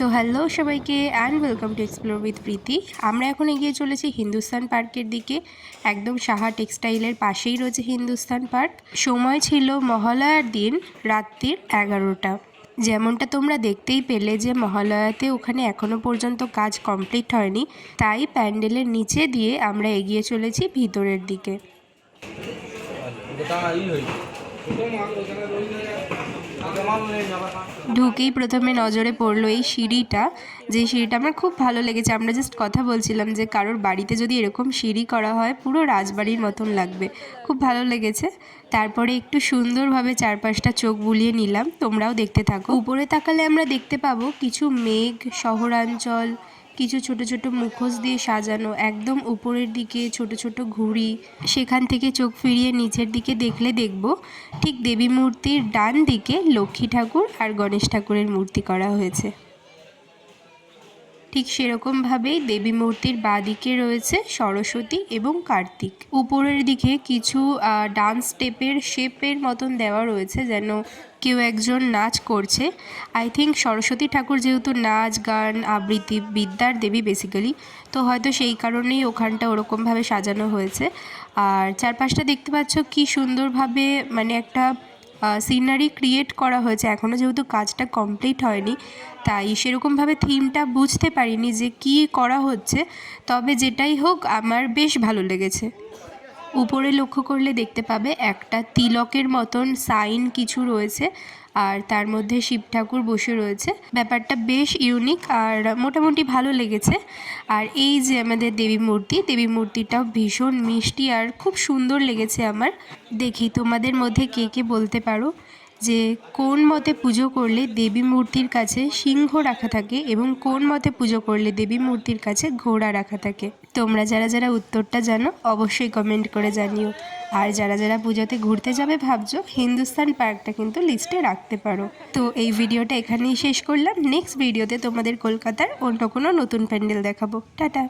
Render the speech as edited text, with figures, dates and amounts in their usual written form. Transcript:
তো হ্যালো সবাইকে and welcome to explore with Preeti. আমরা এখন এগিয়ে চলেছি হিন্দুস্তান পার্কের দিকে। একদম সাহা টেক্সটাইলের পাশেই রয়েছে হিন্দুস্তান পার্ক। সময় ছিল মহালয়ার দিন রাত্রির 11টা। যেমনটা তোমরা দেখতেই পেলে যে মহালয়াতে ওখানে এখনও পর্যন্ত কাজ কমপ্লিট হয়নি, তাই প্যান্ডেলের নিচে দিয়ে আমরা এগিয়ে চলেছি ভিতরের দিকে। ঢুকেই প্রথমে নজরে পড়লো এই সিঁড়িটা, যে সিঁড়িটা আমার খুব ভালো লেগেছে। আমরা জাস্ট কথা বলছিলাম যে কারোর বাড়িতে যদি এরকম সিঁড়ি করা হয় পুরো রাজবাড়ির মতন লাগবে, খুব ভালো লেগেছে। তারপরে একটু সুন্দরভাবে চারপাশটা চোখ বুলিয়ে নিলাম, তোমরাও দেখতে থাকো। উপরে তাকালে আমরা দেখতে পাবো কিছু মেঘ, শহরাঞ্চল, কিছু ছোট ছোট মুখোশ দিয়ে সাজানো একদম উপরের দিকে ছোট ছোট ঘুড়ি। সেখান থেকে চোখ ফিরিয়ে নিচের দিকে দেখলে দেখব ঠিক দেবী মূর্তির ডান দিকে লক্ষ্মী ঠাকুর আর গণেশ ঠাকুরের মূর্তি করা হয়েছে। ঠিক সেরকমভাবেই দেবী মূর্তির বাঁ দিকে রয়েছে সরস্বতী এবং কার্তিক। উপরের দিকে কিছু ডান্স স্টেপের শেপের মতন দেওয়া রয়েছে, যেন কেউ একজন নাচ করছে। আই থিঙ্ক সরস্বতী ঠাকুর যেহেতু নাচ গান আবৃত্তি বিদ্যার দেবী বেসিক্যালি, তো হয়তো সেই কারণেই ওখানটা ওরকমভাবে সাজানো হয়েছে। আর চারপাশটা দেখতে পাচ্ছ কি সুন্দরভাবে মানে একটা সিনারি ক্রিয়েট করা হয়েছে। এখনও যেহেতু কাজটা কমপ্লিট হয়নি, তাই সেরকমভাবে থিমটা বুঝতে পারিনি যে কী করা হচ্ছে, তবে যেটাই হোক আমার বেশ ভালো লেগেছে। উপরে লক্ষ্য করলে দেখতে পাবে একটা তিলকের মতন সাইন কিছু রয়েছে, আর তার মধ্যে শিব ঠাকুর বসে রয়েছে। ব্যাপারটা বেশ ইউনিক আর মোটামুটি ভালো লেগেছে। আর এই যে আমাদের দেবী মূর্তিটাও ভীষণ মিষ্টি আর খুব সুন্দর লেগেছে আমার। দেখি তোমাদের মধ্যে কে কে বলতে পারো যে কোন মতে পুজো করলে দেবী মূর্তির কাছে সিংহ রাখা থাকে এবং কোন মতে পুজো করলে দেবী মূর্তির কাছে ঘোড়া রাখা থাকে। তোমরা যারা যারা উত্তরটা জানো অবশ্যই কমেন্ট করে জানিও। আর যারা যারা পুজোতে ঘুরতে যাবে ভাবছো, হিন্দুস্তান পার্কটা কিন্তু লিস্টে রাখতে পারো। তো এই ভিডিওটা এখানেই শেষ করলাম। নেক্সট ভিডিওতে তোমাদের কলকাতার অন্য কোনো নতুন প্যান্ডেল দেখাবো। টাটা।